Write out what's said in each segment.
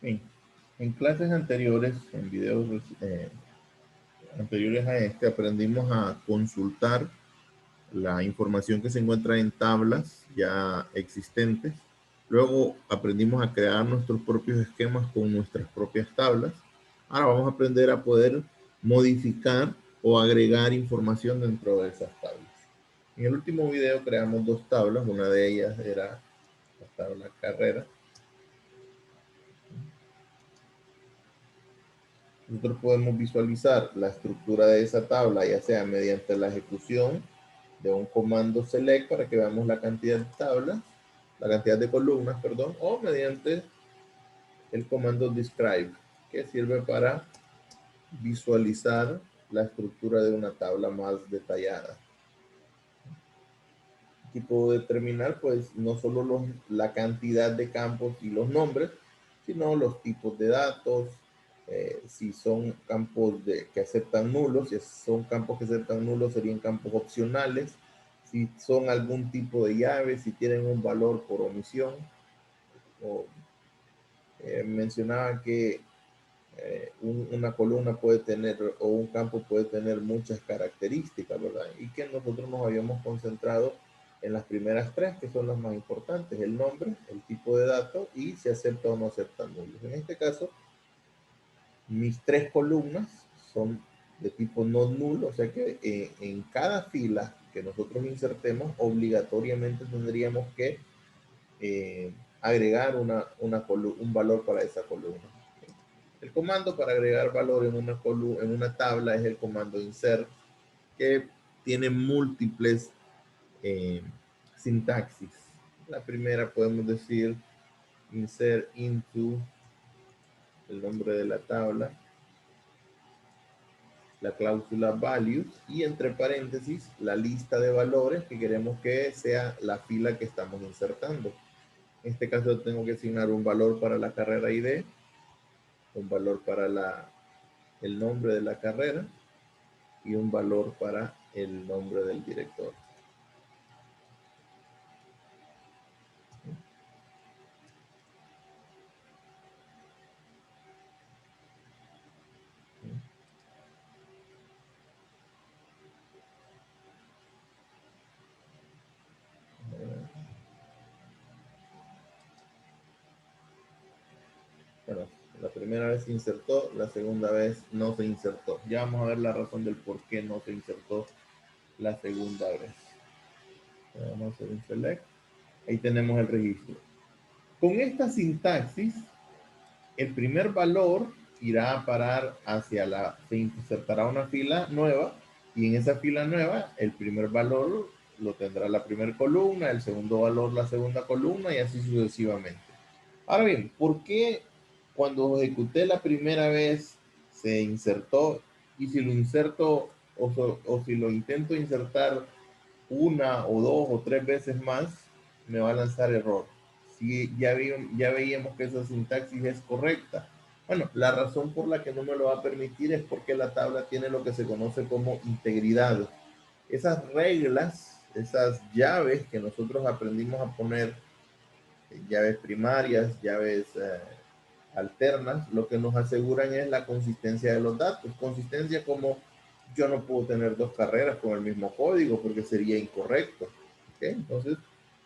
Bien, en clases anteriores, en videos anteriores a este, aprendimos a consultar la información que se encuentra en tablas ya existentes. Luego aprendimos a crear nuestros propios esquemas con nuestras propias tablas. Ahora vamos a aprender a poder modificar o agregar información dentro de esas tablas. En el último video creamos dos tablas, una de ellas era la tabla carrera. Nosotros podemos visualizar la estructura de esa tabla, ya sea mediante la ejecución de un comando select para que veamos la cantidad de tablas, la cantidad de columnas, perdón, o mediante el comando describe, que sirve para visualizar la estructura de una tabla más detallada. Aquí puedo determinar, pues, no solo la cantidad de campos y los nombres, sino los tipos de datos, si son campos que aceptan nulos, si son campos que aceptan nulos serían campos opcionales, si son algún tipo de llave, si tienen un valor por omisión. O, mencionaba que una columna puede tener o un campo puede tener muchas características, ¿verdad? Y que nosotros nos habíamos concentrado en las primeras tres, que son las más importantes: el nombre, el tipo de datos y si acepta o no acepta nulos. En este caso, mis tres columnas son de tipo no nulo, o sea que en cada fila que nosotros insertemos, obligatoriamente tendríamos que agregar un valor para esa columna. El comando para agregar valor en una tabla es el comando insert, que tiene múltiples eh, sintaxis. La primera podemos decir insert into el nombre de la tabla, la cláusula values y entre paréntesis la lista de valores que queremos que sea la fila que estamos insertando. En este caso tengo que asignar un valor para la carrera ID, un valor para el nombre de la carrera y un valor para el nombre del director. Bueno, la primera vez se insertó, la segunda vez no se insertó. Ya vamos a ver la razón del por qué no se insertó la segunda vez. Vamos a hacer un select. Ahí tenemos el registro. Con esta sintaxis, el primer valor irá a parar se insertará una fila nueva y en esa fila nueva el primer valor lo tendrá la primera columna, el segundo valor la segunda columna y así sucesivamente. Ahora bien, ¿por qué cuando ejecuté la primera vez se insertó y si lo inserto o si lo intento insertar una o dos o tres veces más, me va a lanzar error? Si ya veíamos que esa sintaxis es correcta. Bueno, la razón por la que no me lo va a permitir es porque la tabla tiene lo que se conoce como integridad. Esas reglas, esas llaves que nosotros aprendimos a poner, llaves primarias, llaves alternas, lo que nos aseguran es la consistencia de los datos. Consistencia como yo no puedo tener dos carreras con el mismo código porque sería incorrecto. ¿Okay? Entonces,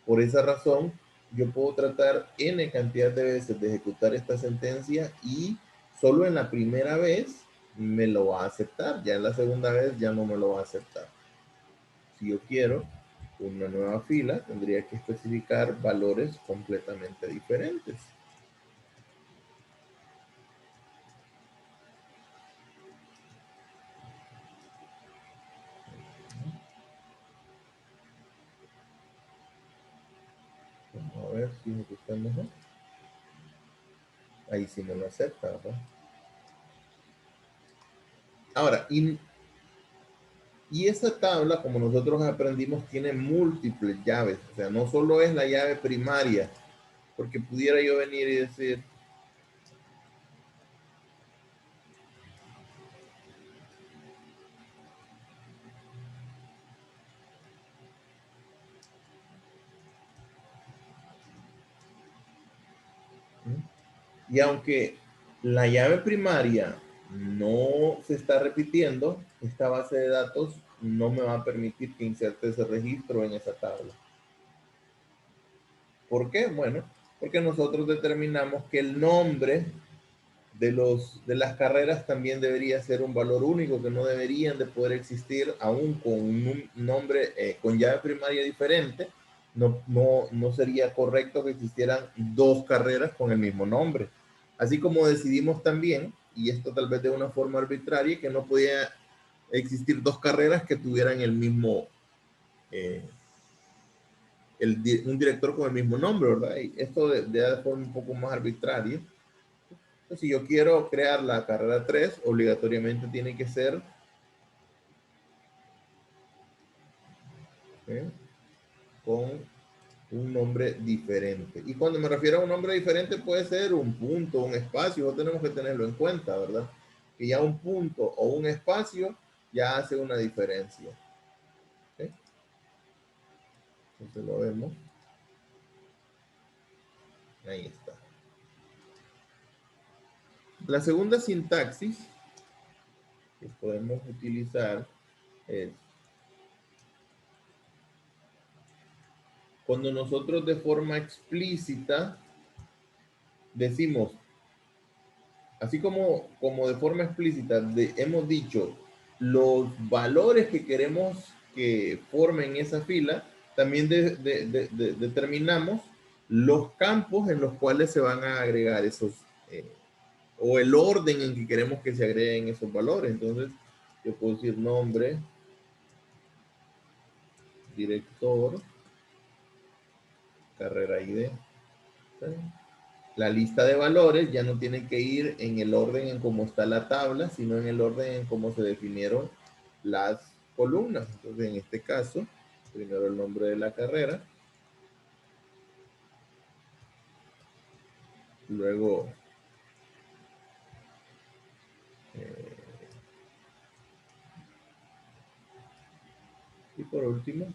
por esa razón, yo puedo tratar n cantidad de veces de ejecutar esta sentencia y solo en la primera vez me lo va a aceptar. Ya en la segunda vez ya no me lo va a aceptar. Si yo quiero una nueva fila, tendría que especificar valores completamente diferentes. Vamos a ver si ejecutamos mejor. Ahí sí me lo acepta, ¿verdad? Ahora, y esa tabla, como nosotros aprendimos, tiene múltiples llaves. O sea, no solo es la llave primaria, porque pudiera yo venir y decir, Y aunque la llave primaria no se está repitiendo, esta base de datos no me va a permitir que inserte ese registro en esa tabla. ¿Por qué? Bueno, porque nosotros determinamos que el nombre de las carreras también debería ser un valor único, que no deberían de poder existir aún con un nombre, con llave primaria diferente. No sería correcto que existieran dos carreras con el mismo nombre. Así como decidimos también, y esto tal vez de una forma arbitraria, que no podía existir dos carreras que tuvieran el mismo, eh, un director con el mismo nombre, ¿verdad? Y esto de forma un poco más arbitraria. Entonces, si yo quiero crear la carrera 3, obligatoriamente tiene que ser con un nombre diferente. Y cuando me refiero a un nombre diferente puede ser un punto, un espacio, no tenemos que tenerlo en cuenta, ¿verdad? Que ya un punto o un espacio ya hace una diferencia. ¿Okay? Entonces lo vemos. Ahí está. La segunda sintaxis que podemos utilizar es cuando nosotros de forma explícita decimos, así como de forma explícita hemos dicho los valores que queremos que formen esa fila, también determinamos los campos en los cuales se van a agregar esos, o el orden en que queremos que se agreguen esos valores. Entonces, yo puedo decir nombre, director, carrera ID. ¿Sí? La lista de valores ya no tiene que ir en el orden en cómo está la tabla, sino en el orden en cómo se definieron las columnas. Entonces, en este caso, primero el nombre de la carrera, luego y por último,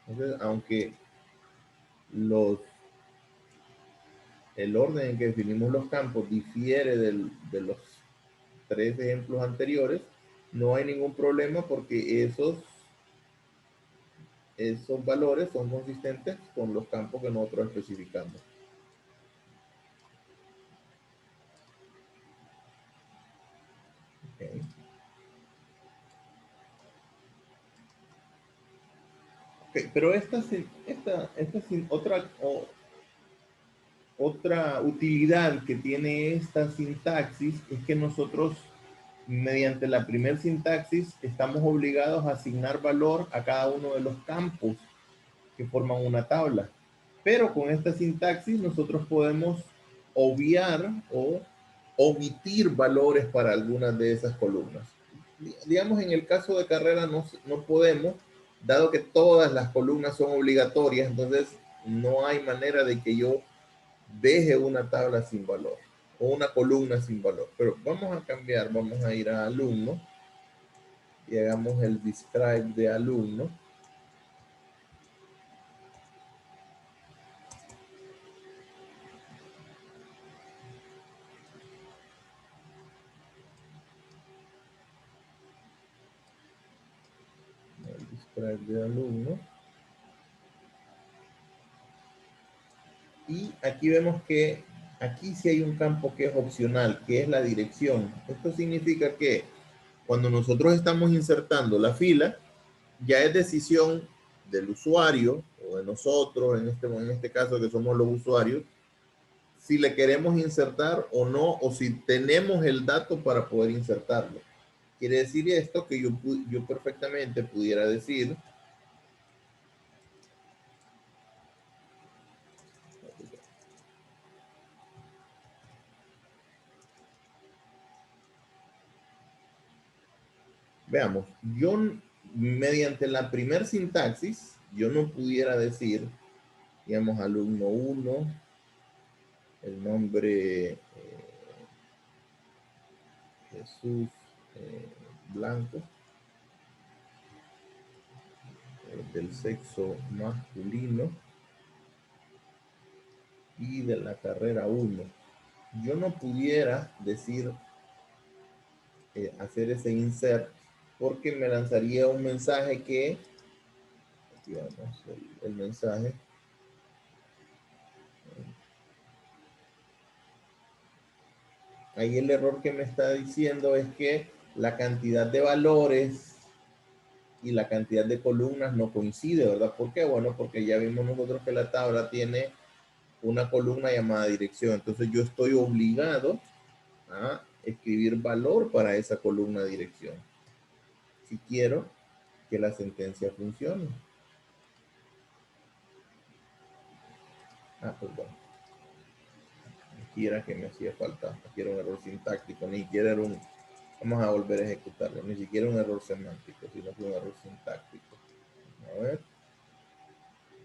entonces, aunque los, el orden en que definimos los campos difiere de los tres ejemplos anteriores, no hay ningún problema porque esos valores son consistentes con los campos que nosotros especificamos. Okay. Okay, pero otra utilidad que tiene esta sintaxis es que nosotros, mediante la primer sintaxis, estamos obligados a asignar valor a cada uno de los campos que forman una tabla. Pero con esta sintaxis nosotros podemos obviar o omitir valores para algunas de esas columnas. Digamos, en el caso de carrera no podemos, dado que todas las columnas son obligatorias, entonces no hay manera de que yo deje una tabla sin valor o una columna sin valor. Pero vamos a cambiar, vamos a ir a alumno y hagamos el describe de alumno. El describe de alumno. Y aquí vemos que aquí sí hay un campo que es opcional, que es la dirección. Esto significa que cuando nosotros estamos insertando la fila, ya es decisión del usuario o de nosotros, en este caso que somos los usuarios, si le queremos insertar o no, o si tenemos el dato para poder insertarlo. Quiere decir esto que yo perfectamente pudiera decir, veamos, yo mediante la primer sintaxis, yo no pudiera decir, digamos, alumno 1, el nombre Jesús Blanco, del sexo masculino, y de la carrera 1. Yo no pudiera decir, hacer ese insert, porque me lanzaría un mensaje que, digamos, el mensaje, ahí el error que me está diciendo es que la cantidad de valores y la cantidad de columnas no coincide, ¿verdad? ¿Por qué? Bueno, porque ya vimos nosotros que la tabla tiene una columna llamada dirección. Entonces yo estoy obligado a escribir valor para esa columna dirección, si quiero que la sentencia funcione. Pues bueno. Aquí era que me hacía falta. Aquí era un error sintáctico. Ni siquiera era un... Vamos a volver a ejecutarlo. Ni siquiera un error semántico, sino que un error sintáctico. A ver.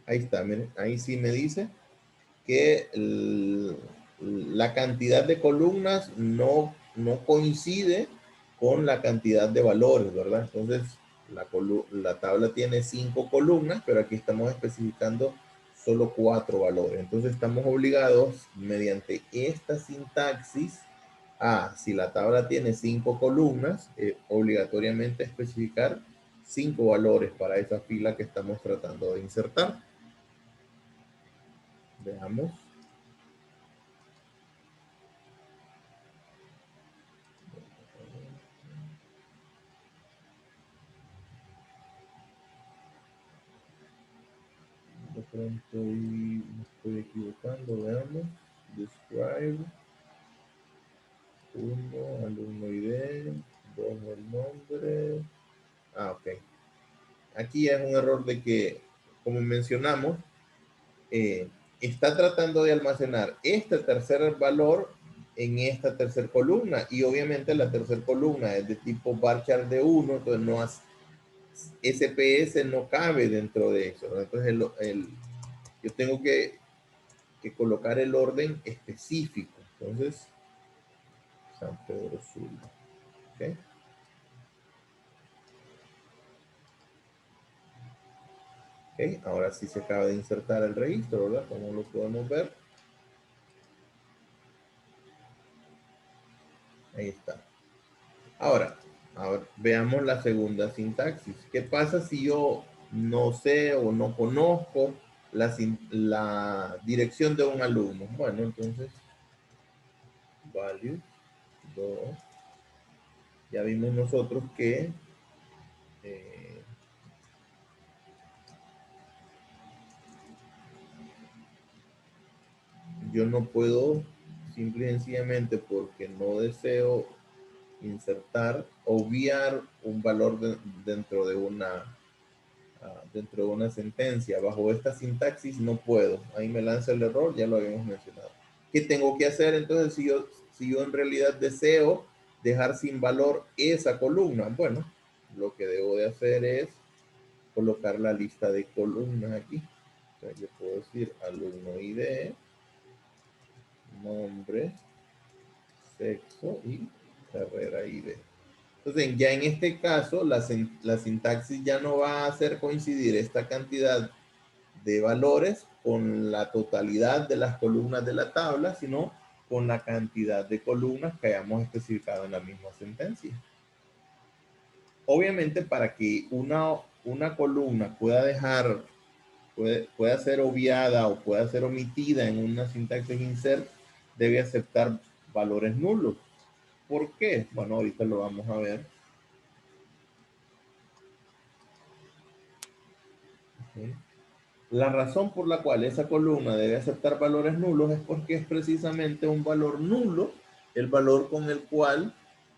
Ahí está, miren. Ahí sí me dice que la cantidad de columnas no coincide con la cantidad de valores, ¿verdad? Entonces, la tabla tiene 5 columnas, pero aquí estamos especificando solo 4 valores. Entonces, estamos obligados, mediante esta sintaxis, a, si la tabla tiene 5 columnas, obligatoriamente especificar 5 valores para esa fila que estamos tratando de insertar. Veamos. De pronto me estoy equivocando, veamos. Describe. 1, alumno ID. 2, el nombre. Ok. Aquí es un error de que, como mencionamos, está tratando de almacenar este tercer valor en esta tercera columna. Y obviamente la tercera columna es de tipo varchar de 1, entonces no hace, SPS no cabe dentro de eso, ¿no? Entonces yo tengo que colocar el orden específico. Entonces, San Pedro Sula. ¿Okay? Okay. Ahora sí se acaba de insertar el registro, ¿verdad? Como lo podemos ver. Ahí está. Ahora veamos la segunda sintaxis. ¿Qué pasa si yo no sé o no conozco la dirección de un alumno? Bueno, entonces, value 2. Ya vimos nosotros que yo no puedo, simple y sencillamente porque no deseo insertar, obviar un valor dentro de una sentencia. Bajo esta sintaxis no puedo. Ahí me lanza el error, ya lo habíamos mencionado. ¿Qué tengo que hacer entonces si yo en realidad deseo dejar sin valor esa columna? Bueno, lo que debo de hacer es colocar la lista de columnas aquí. O sea, yo puedo decir alumno ID, nombre, sexo y carrera ID. Entonces, ya en este caso, la sintaxis ya no va a hacer coincidir esta cantidad de valores con la totalidad de las columnas de la tabla, sino con la cantidad de columnas que hayamos especificado en la misma sentencia. Obviamente, para que una columna pueda ser obviada o pueda ser omitida en una sintaxis insert, debe aceptar valores nulos. ¿Por qué? Bueno, ahorita lo vamos a ver. ¿Sí? La razón por la cual esa columna debe aceptar valores nulos es porque es precisamente un valor nulo el valor con el cual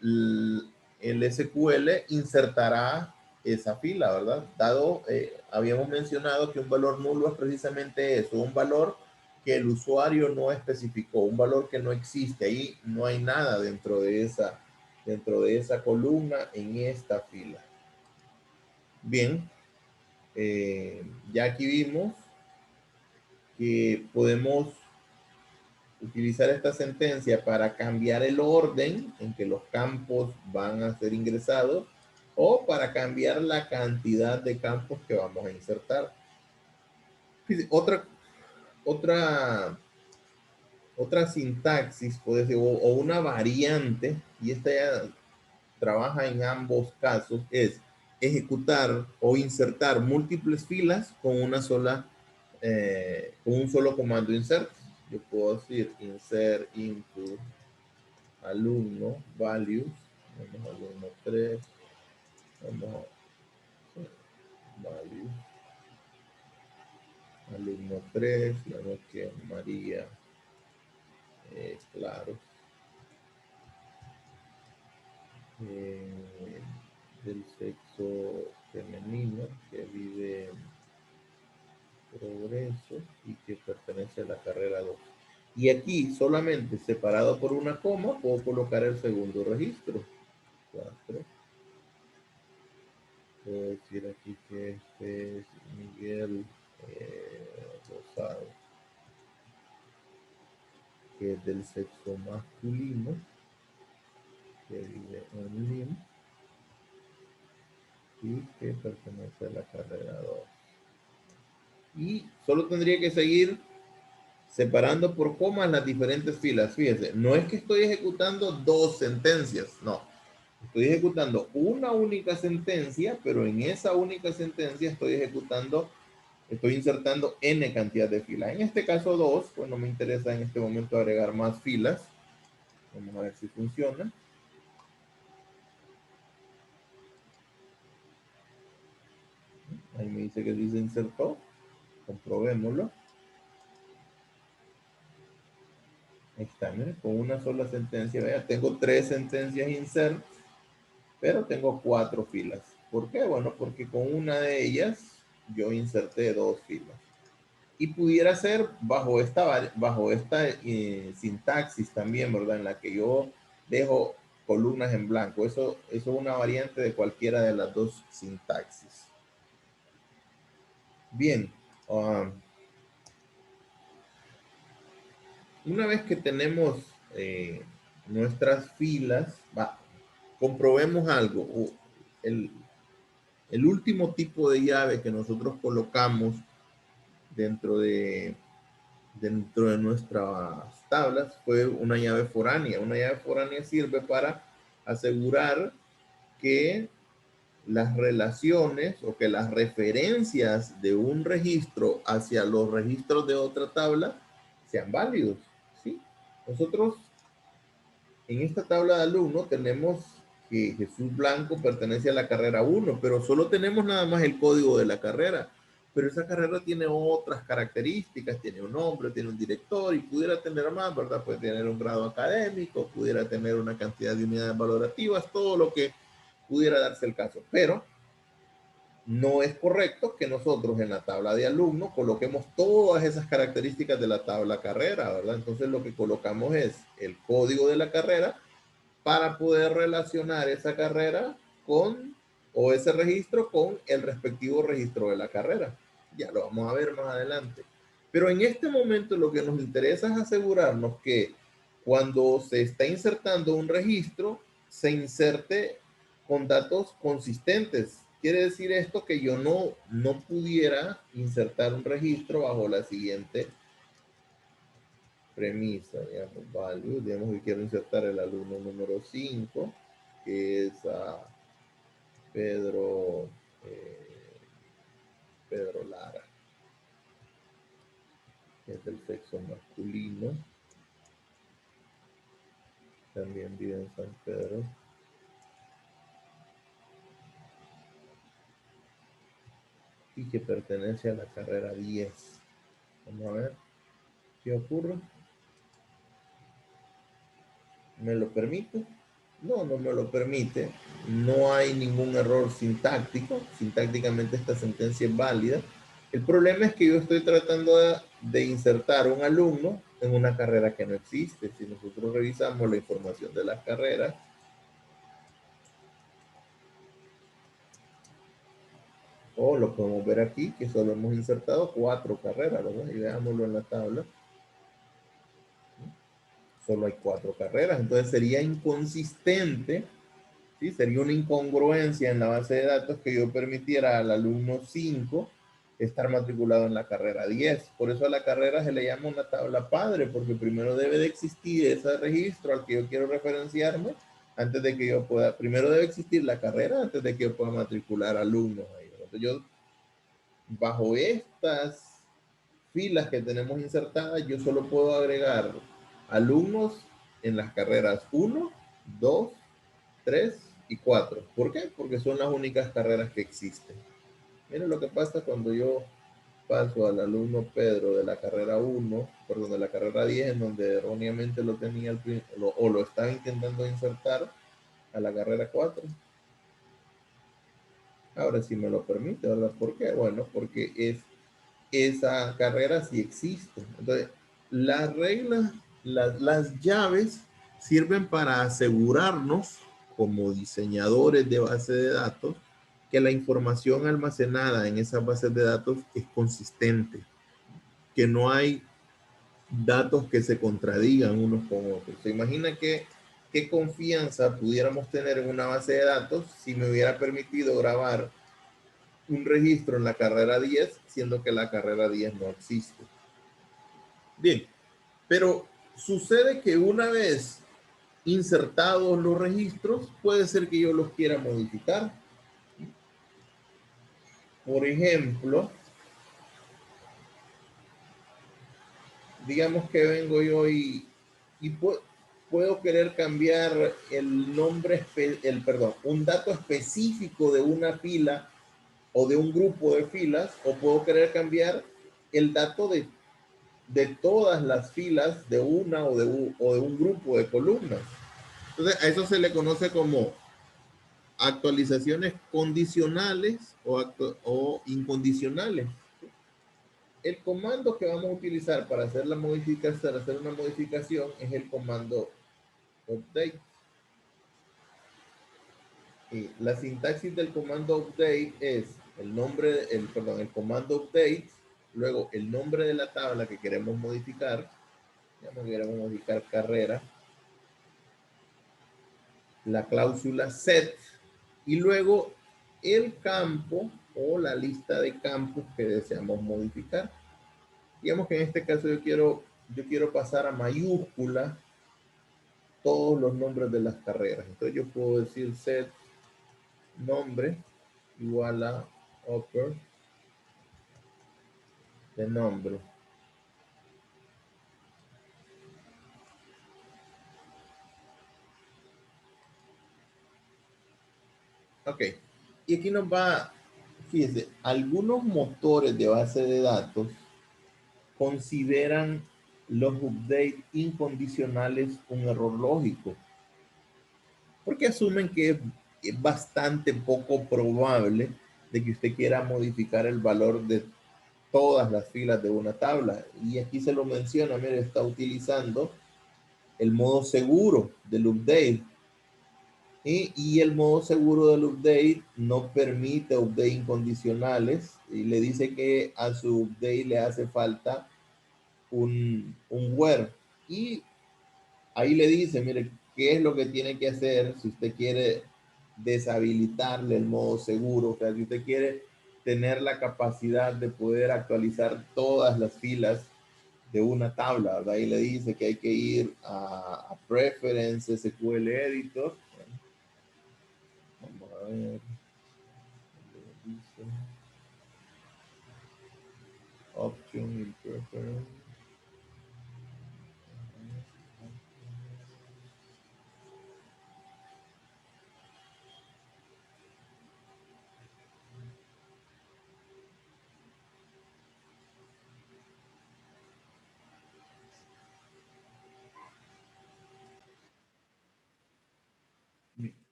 el SQL insertará esa fila, ¿verdad? Dado, habíamos mencionado que un valor nulo es precisamente eso, un valor que el usuario no especificó, un valor que no existe, ahí no hay nada dentro de esa columna en esta fila. Bien, ya aquí vimos que podemos utilizar esta sentencia para cambiar el orden en que los campos van a ser ingresados o para cambiar la cantidad de campos que vamos a insertar. Otra Otra sintaxis puede ser, o una variante, y esta ya trabaja en ambos casos, es ejecutar o insertar múltiples filas con una sola, con un solo comando insert. Yo puedo decir insert into alumno values, vamos a alumno 3, vamos a values, alumno 3, digamos que María, claro, del sexo femenino que vive en Progreso y que pertenece a la carrera 2. Y aquí solamente separado por una coma puedo colocar el segundo registro. 4. Puedo decir aquí que este es Miguel Rosado, que es del sexo masculino, que vive en Lima y que pertenece a la carrera 2. Y solo tendría que seguir separando por comas las diferentes filas. Fíjense, no es que estoy ejecutando dos sentencias, no. Estoy ejecutando una única sentencia, pero en esa única sentencia estoy insertando n cantidad de filas. En este caso 2, pues no me interesa en este momento agregar más filas. Vamos a ver si funciona. Ahí me dice que sí se insertó. Comprobémoslo. Ahí está, miren, con una sola sentencia. Vea, tengo 3 sentencias insert, pero tengo 4 filas. ¿Por qué? Bueno, porque con una de ellas yo inserté 2 filas. Y pudiera ser bajo esta sintaxis también, ¿verdad? En la que yo dejo columnas en blanco. Eso es una variante de cualquiera de las dos sintaxis. Bien. Una vez que tenemos nuestras filas, comprobemos algo. El último tipo de llave que nosotros colocamos dentro de nuestras tablas fue una llave foránea. Una llave foránea sirve para asegurar que las relaciones o que las referencias de un registro hacia los registros de otra tabla sean válidos. ¿Sí? Nosotros en esta tabla de alumnos tenemos que Jesús Blanco pertenece a la carrera 1, pero solo tenemos nada más el código de la carrera. Pero esa carrera tiene otras características, tiene un nombre, tiene un director y pudiera tener más, ¿verdad? Puede tener un grado académico, pudiera tener una cantidad de unidades valorativas, todo lo que pudiera darse el caso. Pero no es correcto que nosotros en la tabla de alumnos coloquemos todas esas características de la tabla carrera, ¿verdad? Entonces lo que colocamos es el código de la carrera para poder relacionar esa carrera con, o ese registro con el respectivo registro de la carrera. Ya lo vamos a ver más adelante. Pero en este momento lo que nos interesa es asegurarnos que cuando se está insertando un registro, se inserte con datos consistentes. Quiere decir esto que yo no pudiera insertar un registro bajo la siguiente premisa, digamos, value, digamos que quiero insertar el alumno número 5, que es a Pedro, Pedro Lara, que es del sexo masculino, también vive en San Pedro, y que pertenece a la carrera 10. Vamos a ver qué ocurre. ¿Me lo permite? No, no me lo permite. No hay ningún error sintáctico. Sintácticamente esta sentencia es válida. El problema es que yo estoy tratando de insertar un alumno en una carrera que no existe. Si nosotros revisamos la información de las carreras, o lo podemos ver aquí, que solo hemos insertado 4 carreras, ¿verdad? Y veámoslo en la tabla. Solo hay 4 carreras, entonces sería inconsistente. ¿Sí? Sería una incongruencia en la base de datos que yo permitiera al alumno 5 estar matriculado en la carrera 10. Por eso a la carrera se le llama una tabla padre, porque primero debe de existir ese registro al que yo quiero referenciarme antes de que yo pueda, primero debe existir la carrera antes de que yo pueda matricular alumnos ahí. Entonces yo, bajo estas filas que tenemos insertadas, yo solo puedo agregar alumnos en las carreras 1, 2, 3 y 4. ¿Por qué? Porque son las únicas carreras que existen. Miren lo que pasa cuando yo paso al alumno Pedro de la carrera 1, perdón, de la carrera 10, en donde erróneamente lo tenía o lo estaba intentando insertar a la carrera 4. Ahora sí me lo permite, ¿verdad? ¿Por qué? Bueno, porque esa carrera sí existe. Entonces, las reglas, las llaves sirven para asegurarnos como diseñadores de base de datos que la información almacenada en esas bases de datos es consistente, que no hay datos que se contradigan unos con otros. ¿Se imagina qué confianza pudiéramos tener en una base de datos si me hubiera permitido grabar un registro en la carrera 10, siendo que la carrera 10 no existe? Bien, pero sucede que una vez insertados los registros, puede ser que yo los quiera modificar. Por ejemplo, digamos que vengo yo y puedo querer cambiar el nombre, perdón, un dato específico de una fila o de un grupo de filas, o puedo querer cambiar el dato de todas las filas de una o de un grupo de columnas. Entonces, a eso se le conoce como actualizaciones condicionales o incondicionales. El comando que vamos a utilizar para hacer la modificación, hacer una modificación, es el comando update. Y la sintaxis del comando update es el nombre, el comando update, luego el nombre de la tabla que queremos modificar, ya queremos modificar carrera, la cláusula set y luego el campo o la lista de campos que deseamos modificar. Digamos que en este caso yo quiero pasar a mayúscula todos los nombres de las carreras. Entonces yo puedo decir set nombre igual a upper de nombre. Ok. Y aquí nos va, fíjense, algunos motores de base de datos consideran los updates incondicionales un error lógico, porque asumen que es bastante poco probable de que usted quiera modificar el valor de todas las filas de una tabla. Y aquí se lo menciona, mire, está utilizando el modo seguro del update. Y el modo seguro del update no permite update incondicionales y le dice que a su update le hace falta un where. Y ahí le dice, mire, qué es lo que tiene que hacer si usted quiere deshabilitarle el modo seguro, o sea, si usted quiere tener la capacidad de poder actualizar todas las filas de una tabla, ¿verdad? Ahí le dice que hay que ir a Preferences, SQL Editor. Vamos a ver. Option y Preference.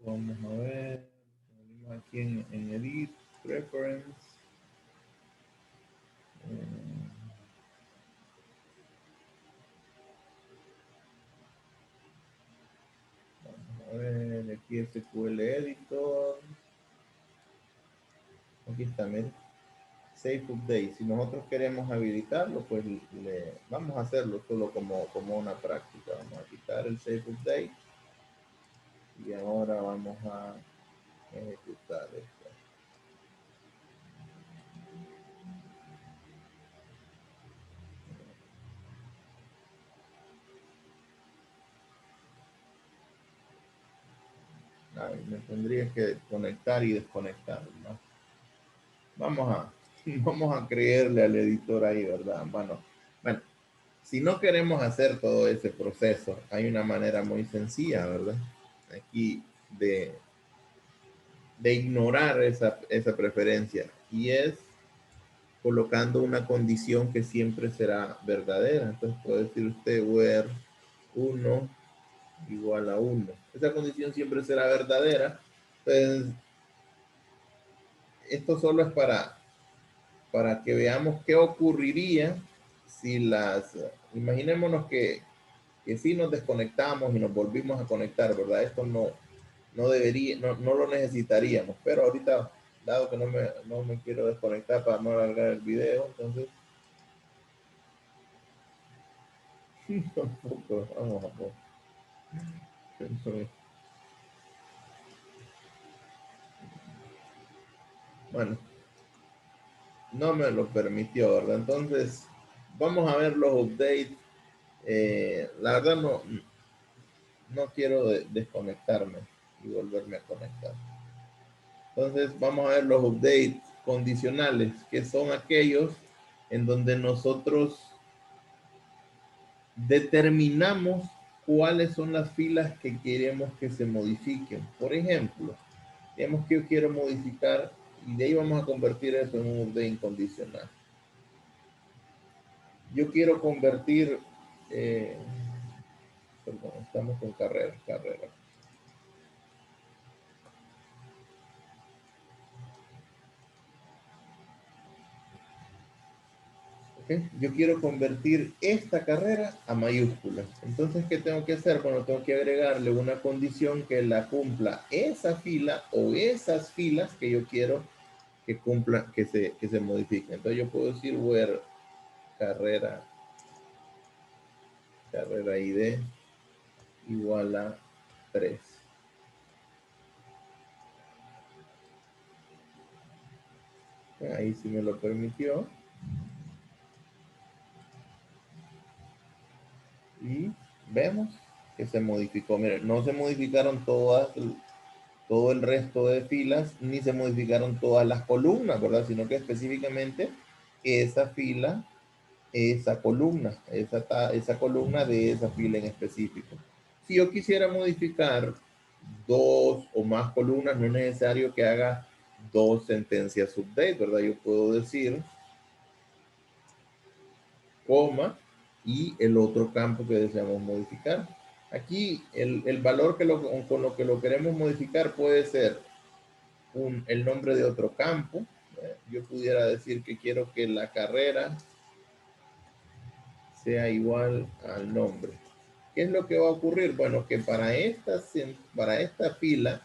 Vamos a ver. Aquí en Edit, Preference. A ver, aquí SQL Editor. Aquí está, miren. Save Update. Si nosotros queremos habilitarlo, pues vamos a hacerlo solo como una práctica. Vamos a quitar el Save Update. Y ahora vamos a ejecutar esto. Ay, me tendría que conectar y desconectar, ¿no? Vamos a, vamos a creerle al editor ahí, ¿verdad? Bueno, si no queremos hacer todo ese proceso, hay una manera muy sencilla, ¿verdad? Aquí de ignorar esa preferencia, y es colocando una condición que siempre será verdadera. Entonces puede decir usted where 1 igual a 1. Esa condición siempre será verdadera. Entonces, esto solo es para que veamos qué ocurriría si imaginémonos que si nos desconectamos y nos volvimos a conectar, ¿verdad? Esto no debería, no lo necesitaríamos, pero ahorita, dado que no me quiero desconectar para no alargar el video, entonces tampoco, vamos a poner. Bueno, no me lo permitió, ¿verdad? Entonces, vamos a ver los updates. La verdad no quiero desconectarme y volverme a conectar. Entonces, vamos a ver los updates condicionales, que son aquellos en donde nosotros determinamos cuáles son las filas que queremos que se modifiquen. Por ejemplo, digamos que yo quiero modificar, y de ahí vamos a convertir eso en un update incondicional. Yo quiero convertir, perdón, estamos con carrera. ¿Okay? Yo quiero convertir esta carrera a mayúsculas. Entonces, ¿qué tengo que hacer? Bueno, tengo que agregarle una condición que la cumpla esa fila o esas filas que yo quiero que cumpla, que se modifiquen. Entonces, yo puedo decir where carrera ID igual a 3. Ahí sí me lo permitió. Y vemos que se modificó. Miren, no se modificaron todo el resto de filas, ni se modificaron todas las columnas, ¿verdad? Sino que específicamente esa fila, esa columna de esa fila en específico. Si yo quisiera modificar dos o más columnas, no es necesario que haga dos sentencias update, ¿verdad? Yo puedo decir coma y el otro campo que deseamos modificar. Aquí el valor con lo que lo queremos modificar puede ser el nombre de otro campo. Yo pudiera decir que quiero que la carrera sea igual al nombre. ¿Qué es lo que va a ocurrir? Bueno, que para esta fila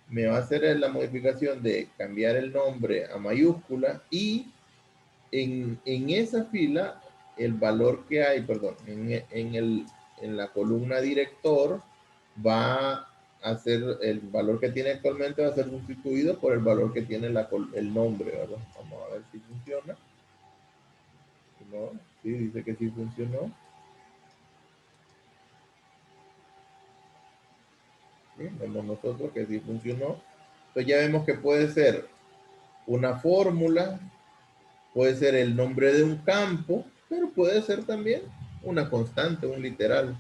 me va a hacer la modificación de cambiar el nombre a mayúscula, y en esa fila el valor que hay, perdón, en la columna director va a ser el valor que tiene actualmente, va a ser sustituido por el valor que tiene el nombre, ¿verdad? Vamos a ver si funciona. No, sí, dice que sí funcionó. ¿Sí? Vemos nosotros que sí funcionó. Entonces ya vemos que puede ser una fórmula, puede ser el nombre de un campo, pero puede ser también una constante, un literal.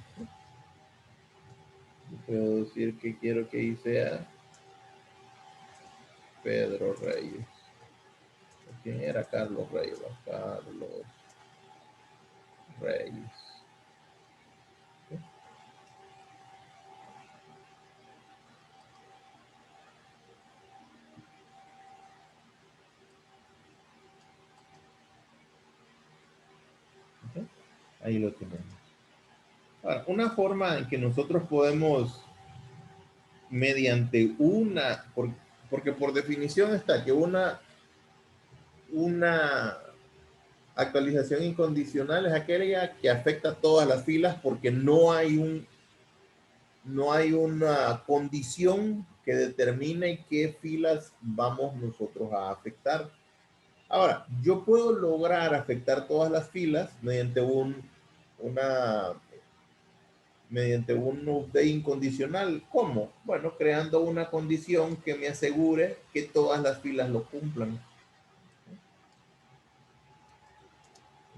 Puedo decir que quiero que ahí sea Pedro Reyes. ¿Quién era Carlos Reyes? Carlos Reyes. Ahí lo tenemos. Ahora, una forma en que nosotros podemos, mediante porque por definición está que una actualización incondicional es aquella que afecta a todas las filas porque no hay una condición que determine qué filas vamos nosotros a afectar. Ahora, yo puedo lograr afectar todas las filas mediante una mediante un update incondicional. ¿Cómo? Bueno, creando una condición que me asegure que todas las filas lo cumplan.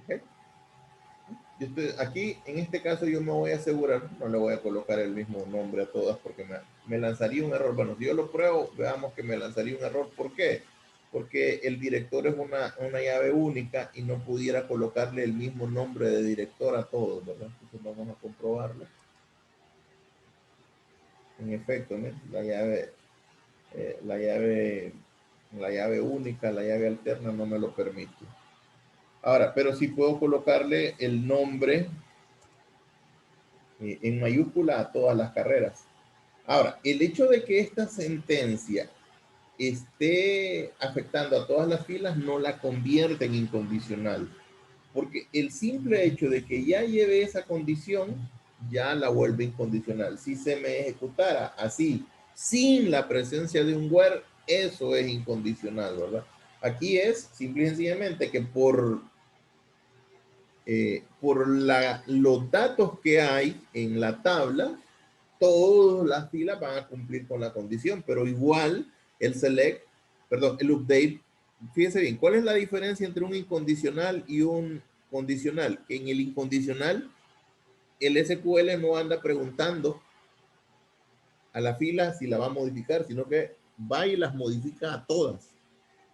¿Okay? Aquí, en este caso, yo me voy a asegurar, no le voy a colocar el mismo nombre a todas porque me lanzaría un error. Bueno, si yo lo pruebo, veamos que me lanzaría un error. ¿Por qué? Porque el director es una llave única y no pudiera colocarle el mismo nombre de director a todos, ¿verdad? Entonces vamos a comprobarlo. En efecto, ¿no? La llave única, la llave alterna no me lo permite. Ahora, pero sí puedo colocarle el nombre en mayúscula a todas las carreras. Ahora, el hecho de que esta sentencia esté afectando a todas las filas no la convierte en incondicional, porque el simple hecho de que ya lleve esa condición ya la vuelve incondicional. Si se me ejecutara así, sin la presencia de un where, eso es incondicional, ¿verdad? Aquí es simple y sencillamente que los datos que hay en la tabla, todas las filas van a cumplir con la condición, pero igual el select, perdón, el update, fíjense bien, ¿cuál es la diferencia entre un incondicional y un condicional? Que en el incondicional, el SQL no anda preguntando a la fila si la va a modificar, sino que va y las modifica a todas.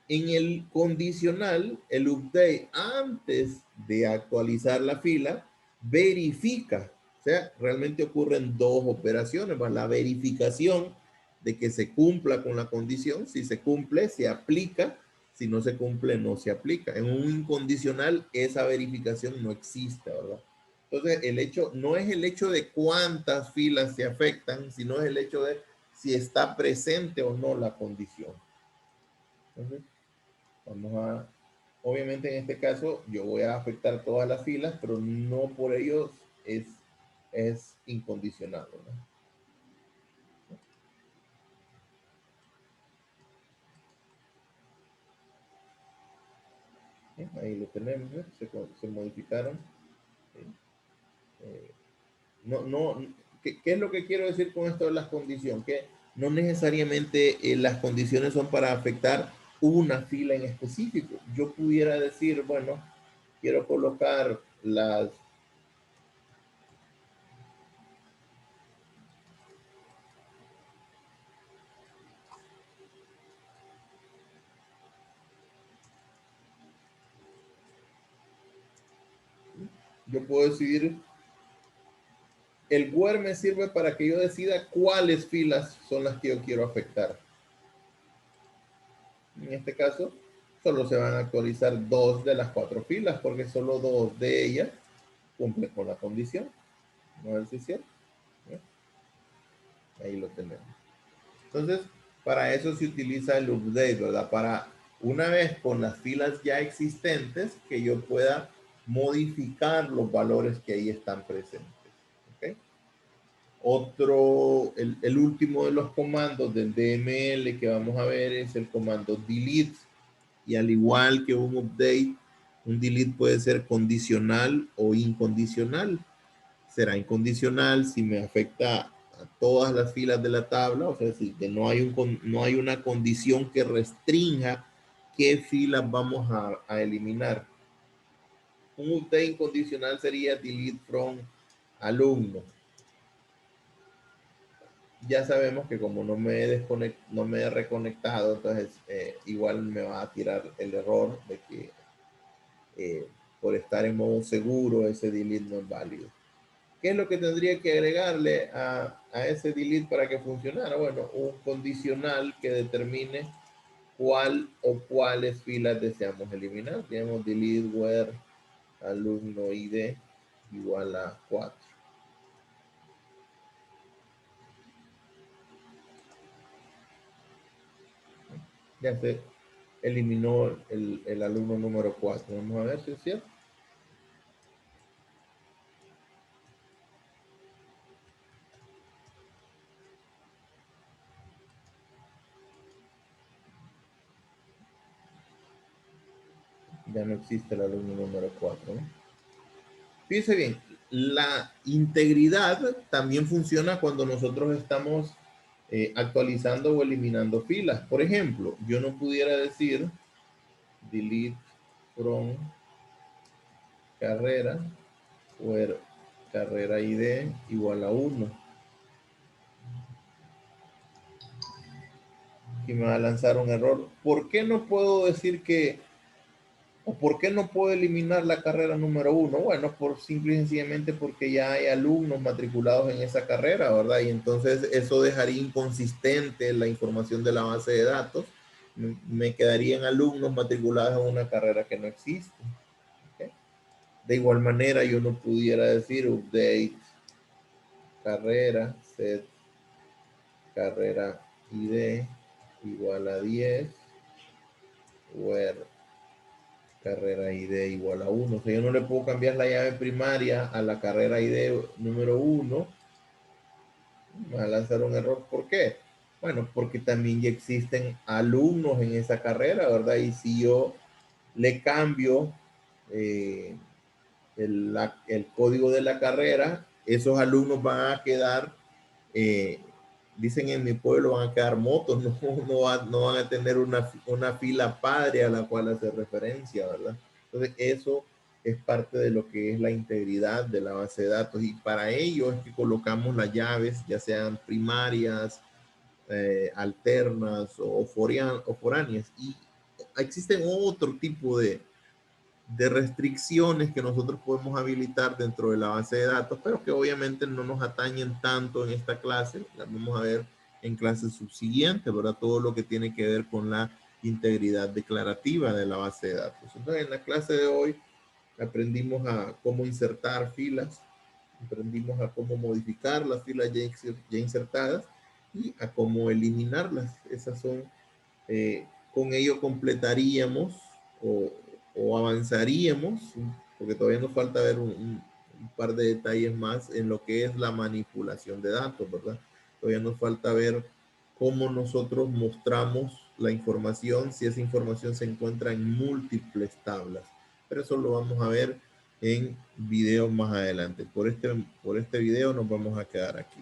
En el condicional, el update antes de actualizar la fila verifica, o sea, realmente ocurren dos operaciones, ¿va? La verificación de que se cumpla con la condición, si se cumple, se aplica, si no se cumple, no se aplica. En un incondicional, esa verificación no existe, ¿verdad? Entonces, el hecho no es el hecho de cuántas filas se afectan, sino es el hecho de si está presente o no la condición. Entonces, vamos a, obviamente en este caso yo voy a afectar todas las filas, pero no por ello es incondicional, ¿verdad? Ahí lo tenemos, ¿eh? Se modificaron. Eh, ¿qué es lo que quiero decir con esto de las condiciones? Que no necesariamente las condiciones son para afectar una fila en específico. Yo pudiera decir, bueno, quiero colocar yo puedo decidir, el where me sirve para que yo decida cuáles filas son las que yo quiero afectar. En este caso, solo se van a actualizar dos de las cuatro filas, porque solo dos de ellas cumplen con la condición. ¿No es cierto? Ahí lo tenemos. Entonces, para eso se utiliza el update, ¿verdad? Para una vez con las filas ya existentes, que yo pueda modificar los valores que ahí están presentes. ¿Okay? El último de los comandos del DML que vamos a ver es el comando delete. Y al igual que un update, un delete puede ser condicional o incondicional. Será incondicional si me afecta a todas las filas de la tabla, o sea, si que no hay una condición que restrinja qué filas vamos a eliminar. Un update incondicional sería delete from alumno. Ya sabemos que como no me he reconectado, entonces igual me va a tirar el error de que por estar en modo seguro ese delete no es válido. ¿Qué es lo que tendría que agregarle a ese delete para que funcionara? Bueno, un condicional que determine cuál o cuáles filas deseamos eliminar. Tenemos delete where alumno id igual a 4. Ya se eliminó el alumno número 4. Vamos a ver si es cierto. Ya no existe el alumno número 4, ¿no? Fíjense bien, la integridad también funciona cuando nosotros estamos actualizando o eliminando filas. Por ejemplo, yo no pudiera decir delete from carrera where carrera ID igual a 1. Y me va a lanzar un error. ¿Por qué no puedo decir que, o por qué no puedo eliminar la carrera número 1? Bueno, por simple y sencillamente porque ya hay alumnos matriculados en esa carrera, ¿verdad? Y entonces eso dejaría inconsistente la información de la base de datos. Me quedarían alumnos matriculados en una carrera que no existe. ¿Okay? De igual manera, yo no pudiera decir update carrera set carrera ID igual a 10 where carrera ID igual a 1. O sea, yo no le puedo cambiar la llave primaria a la carrera ID número 1. Me va a lanzar un error. ¿Por qué? Bueno, porque también ya existen alumnos en esa carrera, ¿verdad? Y si yo le cambio el código de la carrera, esos alumnos van a quedar, dicen en mi pueblo, van a quedar motos, no van a tener una fila padre a la cual hacer referencia, ¿verdad? Entonces eso es parte de lo que es la integridad de la base de datos, y para ello es que colocamos las llaves, ya sean primarias, alternas o foráneas, y existen otro tipo de restricciones que nosotros podemos habilitar dentro de la base de datos, pero que obviamente no nos atañen tanto en esta clase. Las vamos a ver en clases subsiguientes, ¿verdad? Todo lo que tiene que ver con la integridad declarativa de la base de datos. Entonces, en la clase de hoy aprendimos a cómo insertar filas, aprendimos a cómo modificar las filas ya insertadas y a cómo eliminarlas. Esas son, con ello completaríamos o, o avanzaríamos, porque todavía nos falta ver un par de detalles más en lo que es la manipulación de datos, ¿verdad? Todavía nos falta ver cómo nosotros mostramos la información, si esa información se encuentra en múltiples tablas. Pero eso lo vamos a ver en videos más adelante. Por este video nos vamos a quedar aquí.